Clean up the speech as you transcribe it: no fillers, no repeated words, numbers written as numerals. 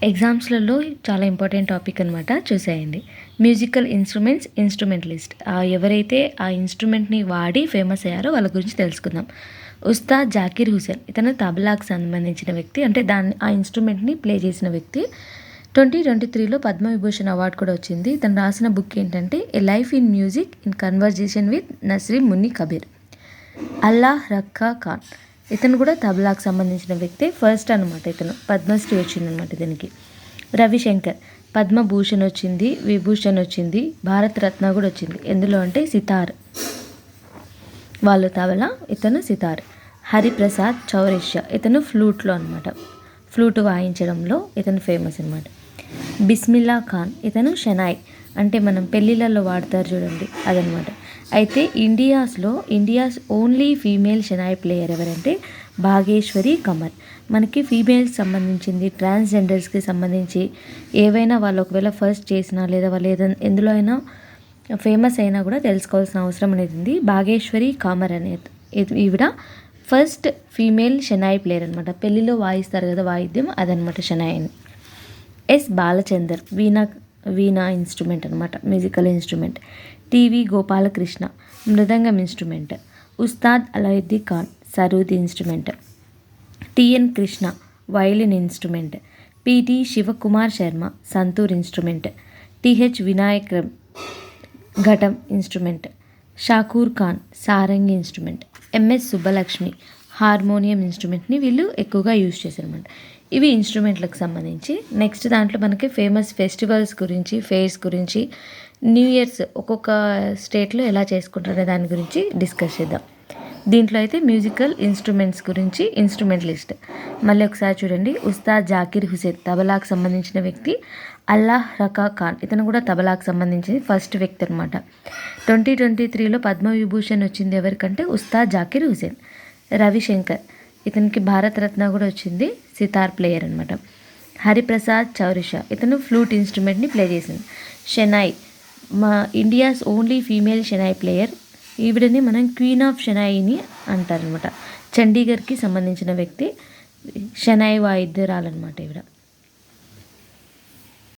ఎగ్జామ్స్లలో చాలా important topic అనమాట, చూసేయండి. Musical instruments, instrumentalist. ఎవరైతే ఆ ఇన్స్ట్రుమెంట్ని వాడి ఫేమస్ అయ్యారో వాళ్ళ గురించి తెలుసుకుందాం. ఉస్తాద్ జాకీర్ హుసేన్, ఇతను తబలాకు సంబంధించిన వ్యక్తి, అంటే ఆ ఇన్స్ట్రుమెంట్ని ప్లే చేసిన వ్యక్తి. 2023లో పద్మవిభూషణ్ అవార్డు కూడా వచ్చింది. తను రాసిన బుక్ ఏంటంటే a life in music in conversation with Nasreen Munni Kabir. Allah Rakha Khan, ఇతను కూడా తబలాకు సంబంధించిన వ్యక్తి. ఫస్ట్ అనమాట, ఇతను పద్మశ్రీ వచ్చిందనమాట దీనికి. రవిశంకర్, పద్మభూషణ్ వచ్చింది, విభూషణ్ వచ్చింది, భారతరత్న కూడా వచ్చింది. ఎందులో అంటే సితార్, వాళ్ళు తబలా, ఇతను సితార్. హరిప్రసాద్ చౌరష్య, ఇతను ఫ్లూట్లో అనమాట, ఫ్లూట్ వాయించడంలో ఇతను ఫేమస్ అనమాట. బిస్మిల్లా ఖాన్, ఇతను షనాయ్, అంటే మనం పెళ్ళిళ్ళల్లో వాడతారు చూడండి, అదనమాట. అయితే ఇండియాస్ ఓన్లీ ఫీమేల్ షనాయ్ ప్లేయర్ ఎవరంటే భాగేశ్వరి కమర్. మనకి ఫీమేల్స్ సంబంధించింది, ట్రాన్స్జెండర్స్కి సంబంధించి ఏవైనా వాళ్ళు ఒకవేళ ఫస్ట్ చేసినా లేదా వాళ్ళు ఎందులో అయినా ఫేమస్ అయినా కూడా తెలుసుకోవాల్సిన అవసరం అనేది ఉంది. భాగేశ్వరి కామర్ అనేది ఈవిడ ఫస్ట్ ఫీమేల్ షనాయ్ ప్లేయర్ అనమాట. పెళ్ళిలో వాయిస్తారు కదా వాయిద్యం, అదనమాట షనాయ్. ఎస్ బాలచందర్, వీణా ఇన్స్ట్రుమెంట్ అనమాట, musical instrument. TV Gopalakrishna, mridangam instrument. Ustad Alauddin Khan, sarod instrument. TN Krishna, violin instrument. PT Shivkumar Sharma, santoor instrument. TH Vinayak, ghatam instrument. Shakoor Khan, sarangi instrument. MS Subbulakshmi, harmonium ఇన్స్ట్రుమెంట్ని వీళ్ళు ఎక్కువగా యూజ్ చేశారన్నమాట. ఇవి ఇన్స్ట్రుమెంట్లకు సంబంధించి. నెక్స్ట్ దాంట్లో మనకి ఫేమస్ ఫెస్టివల్స్ గురించి, ఫెయిర్స్ గురించి, న్యూ ఇయర్స్ ఒక్కొక్క స్టేట్లో ఎలా చేసుకుంటారనే దాని గురించి డిస్కస్ చేద్దాం. దీంట్లో అయితే మ్యూజికల్ ఇన్స్ట్రుమెంట్స్ గురించి ఇన్స్ట్రుమెంటలిస్ట్ మళ్ళీ ఒకసారి చూడండి. ఉస్తాద్ జాకీర్ హుసేన్, తబలాకు సంబంధించిన వ్యక్తి. అల్లాహ్ రఖా ఖాన్, ఇతను కూడా తబలాకు సంబంధించిన ఫస్ట్ వ్యక్తి అనమాట. 2023లో పద్మవిభూషణ్ వచ్చింది ఎవరికంటే ఉస్తాద్ జాకీర్ హుసేన్. రవిశంకర్, ఇతనికి భారతరత్న కూడా వచ్చింది, సితార్ ప్లేయర్ అనమాట. హరిప్రసాద్ చౌరషా, ఇతను ఫ్లూట్ ఇన్స్ట్రుమెంట్ని ప్లే చేసింది. షనాయ్, ఇండియాస్ ఓన్లీ ఫీమేల్ షనాయ్ ప్లేయర్. ఈవిడని మనం క్వీన్ ఆఫ్ షనాయిని అంటారనమాట. చండీగఢ్కి సంబంధించిన వ్యక్తి, షనాయ్ వాయిద్యురాలన్నమాట ఈవిడ.